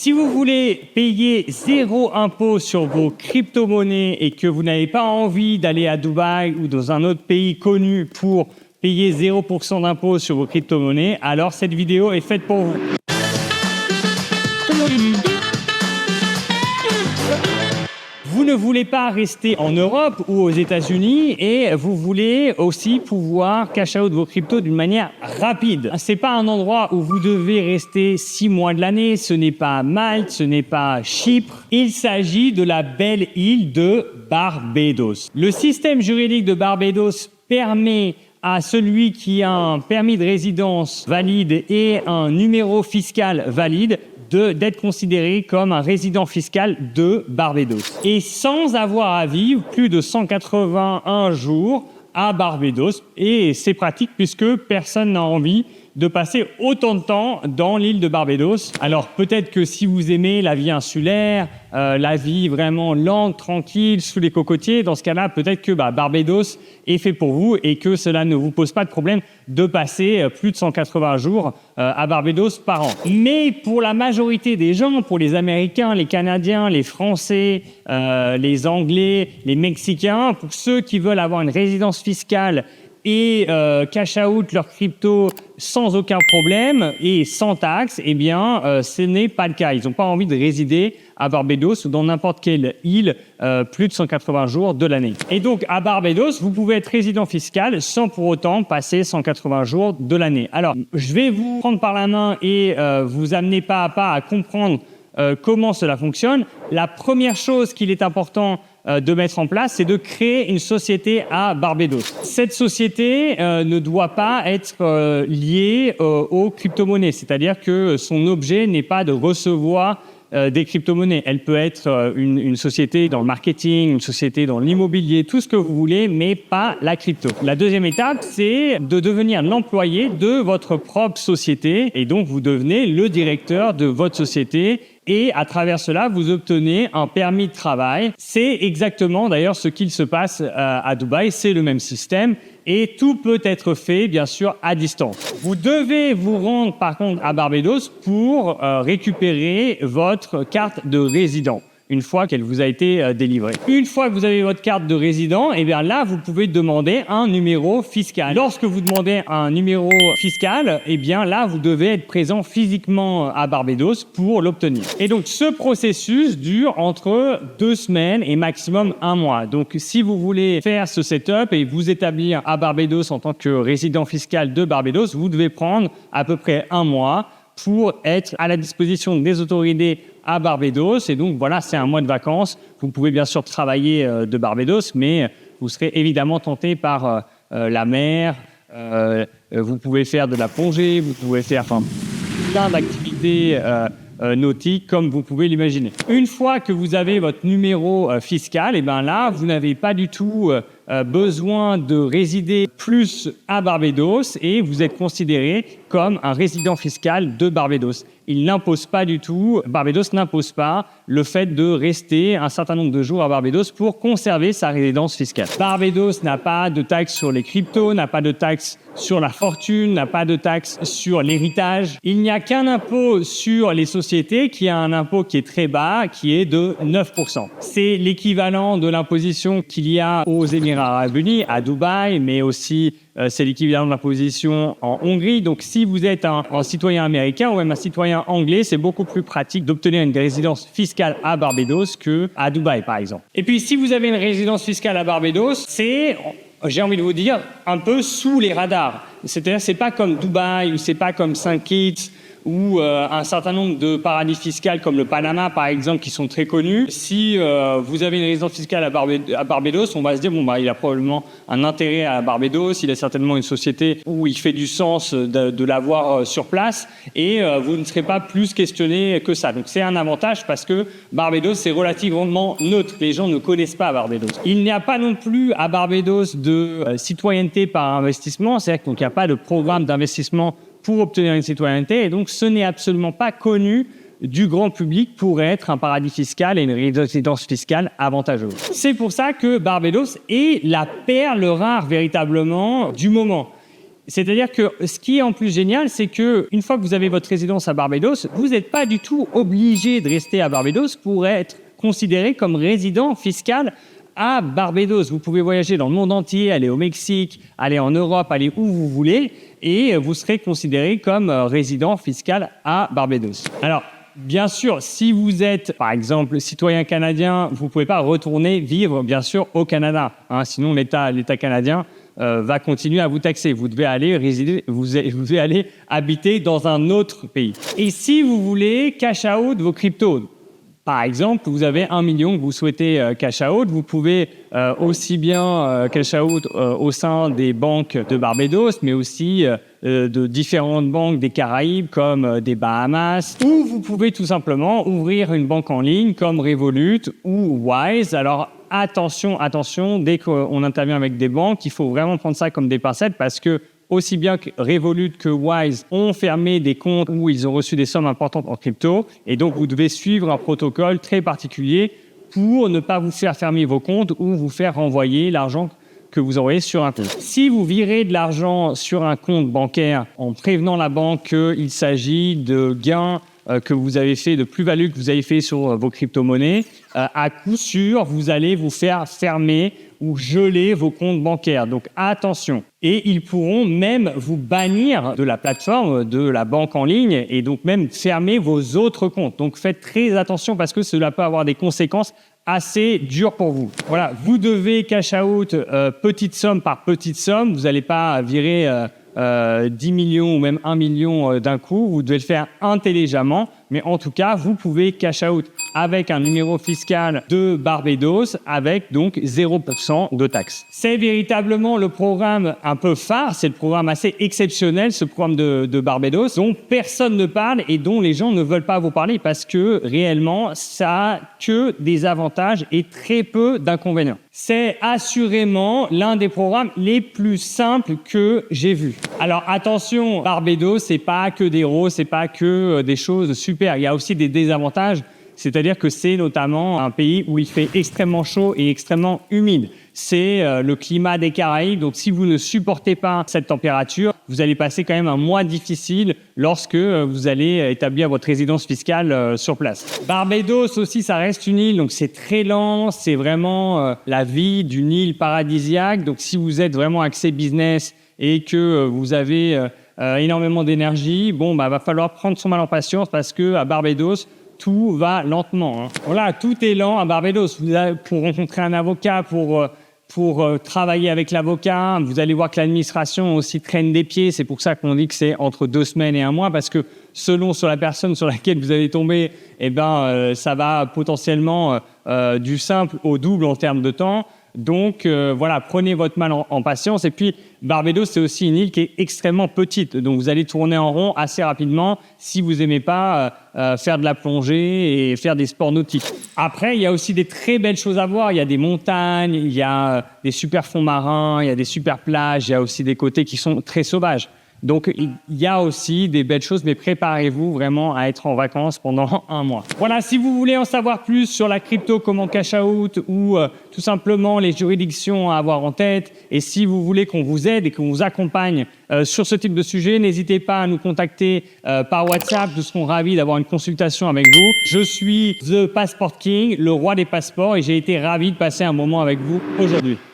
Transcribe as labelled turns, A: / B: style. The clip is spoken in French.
A: Si vous voulez payer 0 impôt sur vos crypto-monnaies et que vous n'avez pas envie d'aller à Dubaï ou dans un autre pays connu pour payer 0% d'impôt sur vos crypto-monnaies, alors cette vidéo est faite pour vous. Vous ne voulez pas rester en Europe ou aux États-Unis et vous voulez aussi pouvoir cash out vos cryptos d'une manière rapide. C'est pas un endroit où vous devez rester 6 mois de l'année, ce n'est pas Malte, ce n'est pas Chypre. Il s'agit de la belle île de Barbados. Le système juridique de Barbados permet à celui qui a un permis de résidence valide et un numéro fiscal valide d'être considéré comme un résident fiscal de Barbados. Et sans avoir à vivre plus de 181 jours à Barbados. Et c'est pratique puisque personne n'a envie de passer autant de temps dans l'île de Barbados. Alors peut-être que si vous aimez la vie insulaire, la vie vraiment lente, tranquille, sous les cocotiers, dans ce cas-là, peut-être que Barbados est fait pour vous et que cela ne vous pose pas de problème de passer plus de 180 jours à Barbados par an. Mais pour la majorité des gens, pour les Américains, les Canadiens, les Français, les Anglais, les Mexicains, pour ceux qui veulent avoir une résidence fiscale et cash out leur crypto sans aucun problème et sans taxe, eh bien, ce n'est pas le cas. Ils n'ont pas envie de résider à Barbados ou dans n'importe quelle île plus de 180 jours de l'année. Et donc, à Barbados, vous pouvez être résident fiscal sans pour autant passer 180 jours de l'année. Alors, je vais vous prendre par la main et vous amener pas à pas à comprendre comment cela fonctionne. La première chose qu'il est important de mettre en place, c'est de créer une société à Barbados. Cette société ne doit pas être liée aux crypto-monnaies, c'est-à-dire que son objet n'est pas de recevoir des crypto-monnaies. Elle peut être une société dans le marketing, une société dans l'immobilier, tout ce que vous voulez, mais pas la crypto. La deuxième étape, c'est de devenir l'employé de votre propre société et donc vous devenez le directeur de votre société. Et à travers cela, vous obtenez un permis de travail. C'est exactement d'ailleurs ce qu'il se passe à Dubaï, c'est le même système. Et tout peut être fait, bien sûr, à distance. Vous devez vous rendre, par contre, à Barbados pour récupérer votre carte de résident une fois qu'elle vous a été délivrée. Une fois que vous avez votre carte de résident, eh bien là, vous pouvez demander un numéro fiscal. Lorsque vous demandez un numéro fiscal, eh bien là, vous devez être présent physiquement à Barbados pour l'obtenir. Et donc, ce processus dure entre 2 semaines et maximum 1 mois. Donc, si vous voulez faire ce setup et vous établir à Barbados en tant que résident fiscal de Barbados, vous devez prendre à peu près 1 mois pour être à la disposition des autorités à Barbados. Et donc, voilà, c'est 1 mois de vacances. Vous pouvez bien sûr travailler de Barbados, mais vous serez évidemment tenté par la mer. Vous pouvez faire de la plongée, vous pouvez faire plein d'activités nautiques, comme vous pouvez l'imaginer. Une fois que vous avez votre numéro fiscal, et bien là, vous n'avez pas du tout besoin de résider plus à Barbados et vous êtes considéré comme un résident fiscal de Barbados. Il n'impose pas du tout, Barbados n'impose pas le fait de rester un certain nombre de jours à Barbados pour conserver sa résidence fiscale. Barbados n'a pas de taxe sur les cryptos, n'a pas de taxe sur la fortune, n'a pas de taxe sur l'héritage. Il n'y a qu'un impôt sur les sociétés qui a un impôt qui est très bas, qui est de 9%. C'est l'équivalent de l'imposition qu'il y a aux Émirats Arabes Unis, à Dubaï, mais aussi c'est l'équivalent de l'imposition en Hongrie. Donc, si vous êtes un citoyen américain ou même un citoyen anglais, c'est beaucoup plus pratique d'obtenir une résidence fiscale à Barbados qu'à Dubaï, par exemple. Et puis, si vous avez une résidence fiscale à Barbados, c'est, j'ai envie de vous dire, un peu sous les radars. C'est-à-dire, c'est pas comme Dubaï ou c'est pas comme Saint Kitts ou un certain nombre de paradis fiscaux comme le Panama, par exemple, qui sont très connus. Si vous avez une résidence fiscale à Barbados, on va se dire, il a probablement un intérêt à Barbados, il a certainement une société où il fait du sens de l'avoir sur place, et vous ne serez pas plus questionné que ça. Donc c'est un avantage parce que Barbados, c'est relativement neutre. Les gens ne connaissent pas Barbados. Il n'y a pas non plus à Barbados de citoyenneté par investissement, c'est-à-dire qu'il n'y a pas de programme d'investissement pour obtenir une citoyenneté, et donc ce n'est absolument pas connu du grand public pour être un paradis fiscal et une résidence fiscale avantageuse. C'est pour ça que Barbados est la perle rare véritablement du moment. C'est-à-dire que ce qui est en plus génial, c'est que une fois que vous avez votre résidence à Barbados, vous n'êtes pas du tout obligé de rester à Barbados pour être considéré comme résident fiscal à Barbados. Vous pouvez voyager dans le monde entier, aller au Mexique, aller en Europe, aller où vous voulez, et vous serez considéré comme résident fiscal à Barbados. Alors, bien sûr, si vous êtes, par exemple, citoyen canadien, vous ne pouvez pas retourner vivre, bien sûr, au Canada. Sinon, l'État canadien va continuer à vous taxer. Vous devez aller résider, vous devez aller habiter dans un autre pays. Et si vous voulez cash out vos cryptos, par exemple, vous avez 1 million que vous souhaitez cash out, vous pouvez aussi bien cash out au sein des banques de Barbados, mais aussi de différentes banques des Caraïbes comme des Bahamas, ou vous pouvez tout simplement ouvrir une banque en ligne comme Revolut ou Wise. Alors attention, dès qu'on intervient avec des banques, il faut vraiment prendre ça comme des pincettes parce que aussi bien que Revolut que Wise ont fermé des comptes où ils ont reçu des sommes importantes en crypto. Et donc, vous devez suivre un protocole très particulier pour ne pas vous faire fermer vos comptes ou vous faire renvoyer l'argent que vous envoyez sur un compte. Si vous virez de l'argent sur un compte bancaire en prévenant la banque qu'il s'agit de gains que vous avez fait, de plus-value que vous avez fait sur vos crypto-monnaies, à coup sûr, vous allez vous faire fermer ou geler vos comptes bancaires. Donc attention. Et ils pourront même vous bannir de la plateforme, de la banque en ligne, et donc même fermer vos autres comptes. Donc faites très attention parce que cela peut avoir des conséquences assez dures pour vous. Voilà, vous devez cash out petite somme par petite somme. Vous n'allez pas virer 10 millions ou même 1 million d'un coup. Vous devez le faire intelligemment. Mais en tout cas, vous pouvez cash out avec un numéro fiscal de Barbados avec donc 0% de taxes. C'est véritablement le programme un peu phare, c'est le programme assez exceptionnel, ce programme de Barbados, dont personne ne parle et dont les gens ne veulent pas vous parler parce que réellement, ça a que des avantages et très peu d'inconvénients. C'est assurément l'un des programmes les plus simples que j'ai vus. Alors attention, Barbados, c'est pas que des roses, c'est pas que des choses super. Il y a aussi des désavantages, c'est-à-dire que c'est notamment un pays où il fait extrêmement chaud et extrêmement humide. C'est le climat des Caraïbes, donc si vous ne supportez pas cette température, vous allez passer quand même un mois difficile lorsque vous allez établir votre résidence fiscale sur place. Barbados aussi, ça reste une île, donc c'est très lent, c'est vraiment la vie d'une île paradisiaque. Donc si vous êtes vraiment axé business et que vous avez énormément d'énergie, va falloir prendre son mal en patience parce que à Barbados, tout va lentement. Voilà, tout est lent à Barbados. Pour rencontrer un avocat, pour travailler avec l'avocat, vous allez voir que l'administration aussi traîne des pieds. C'est pour ça qu'on dit que c'est entre 2 semaines et 1 mois, parce que selon sur la personne sur laquelle vous allez tomber, ça va potentiellement du simple au double en termes de temps. Donc voilà, prenez votre mal en patience. Et puis Barbados, c'est aussi une île qui est extrêmement petite. Donc vous allez tourner en rond assez rapidement si vous n'aimez pas faire de la plongée et faire des sports nautiques. Après, il y a aussi des très belles choses à voir. Il y a des montagnes, il y a des super fonds marins, il y a des super plages, il y a aussi des côtés qui sont très sauvages. Donc, il y a aussi des belles choses, mais préparez-vous vraiment à être en vacances pendant 1 mois. Voilà, si vous voulez en savoir plus sur la crypto, comment cash out ou tout simplement les juridictions à avoir en tête, et si vous voulez qu'on vous aide et qu'on vous accompagne sur ce type de sujet, n'hésitez pas à nous contacter par WhatsApp. Nous serons ravis d'avoir une consultation avec vous. Je suis The Passport King, le roi des passeports, et j'ai été ravi de passer un moment avec vous aujourd'hui.